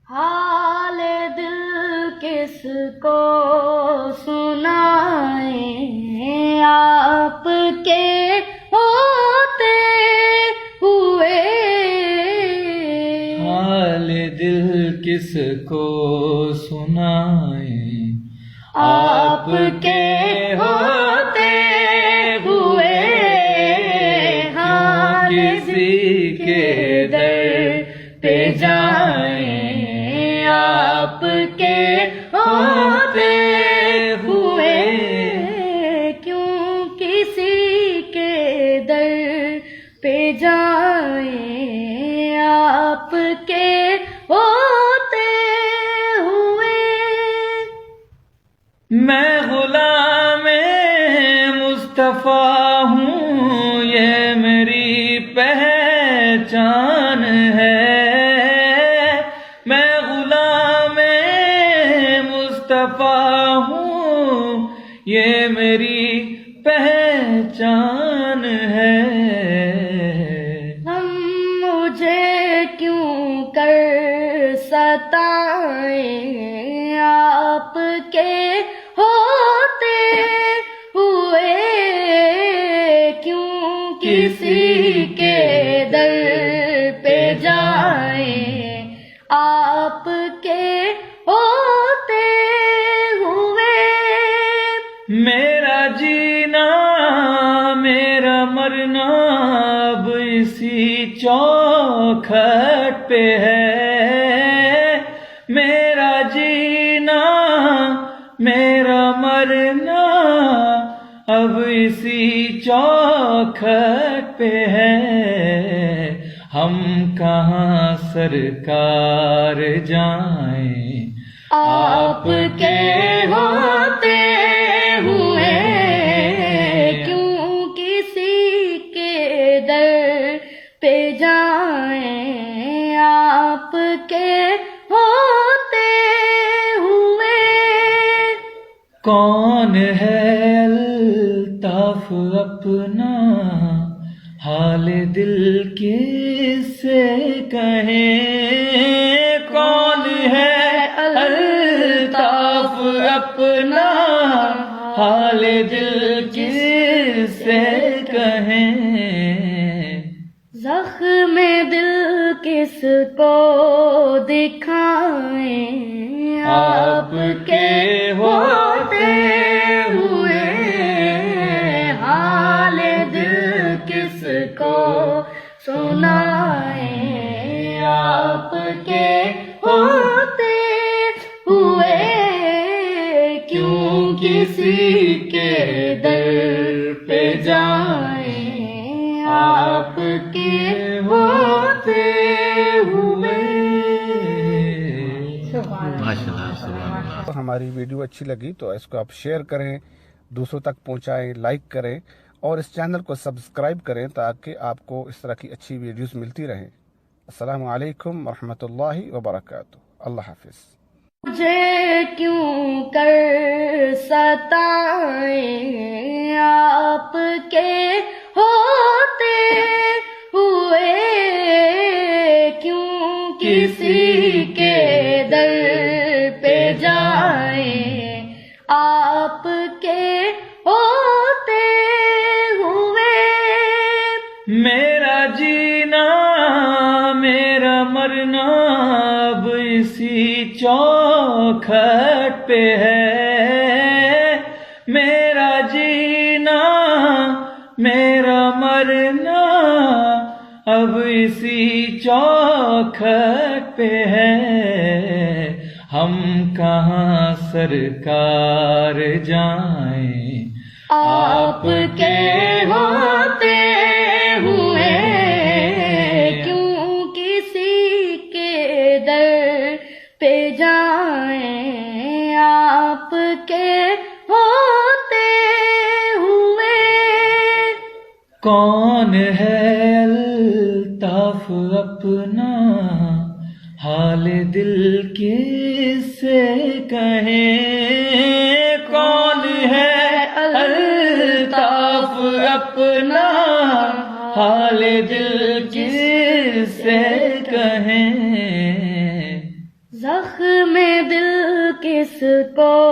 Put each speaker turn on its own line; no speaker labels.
حال دل کس کو سنائیں آپ کے ہوتے ہوئے،
حال دل کس کو سنائیں آپ کے ہوتے ہوئے، ہاں کسی کے در پہ جائیں آپ کے ہوتے ہوئے،
کیوں کسی کے در پہ جائیں آپ کے ہوتے ہوئے۔
میں غلام مصطفیٰ ہوں یہ میری پہچان ہے، میں غلام مصطفیٰ ہوں یہ میری پہچان ہے،
ہم مجھے کیوں کر ستائیں آپ کے ہوتے ہوئے، کیوں کسی کے در پہ جائیں آپ کے ہوتے ہوئے۔
میرا جینا میرا مرنا اب اسی چوکھٹ پہ ہے، میرا جینا میرا مرنا اب اسی چوکھٹ پہ ہے، ہم کہاں سرکار جائیں آپ کے ہوتے ہوئے،
کیوں کسی کے در پہ جائیں آپ کے ہوتے ہوئے۔
کون ہے الطاف اپنا حال دل کس سے کہیں، کون ہے الطاف اپنا حال دل کس سے کہیں،
زخم دل کس کو دکھائیں آپ کے ہوتے ہوئے، حال دل کس کو سنائیں آپ کے ہوتے ہوئے، کیوں کسی کے در پہ جائیں آپ کے ہوتے ہوئے۔
ہماری ویڈیو اچھی لگی تو اس کو آپ شیئر کریں، دوسروں تک پہنچائیں، لائک کریں اور اس چینل کو سبسکرائب کریں تاکہ آپ کو اس طرح کی اچھی ویڈیوز ملتی رہیں۔ السلام علیکم ورحمۃ اللہ وبرکاتہ۔ اللہ حافظ۔
مجھے کیوں کر ستائیں آپ کے ہوتے ہوئے، کیوں کسی کے در پہ جائیں آپ کے ہوتے ہوئے۔
میرا جینا میرا مرنا اب اسی چوکھٹ پہ ہے، میرا جینا میرا مرنا اب اسی چوکھٹ پہ ہے، ہم کہاں سرکار جائیں آپ کے ہوتے ہوئے،
کیوں کسی کے در پہ جائیں آپ کے ہوتے ہوئے۔
کون ہے الطاف اپنا حال دل کس سے کہیں، کون ہے الطاف اپنا حال دل کس سے کہیں
زخم دل کس کو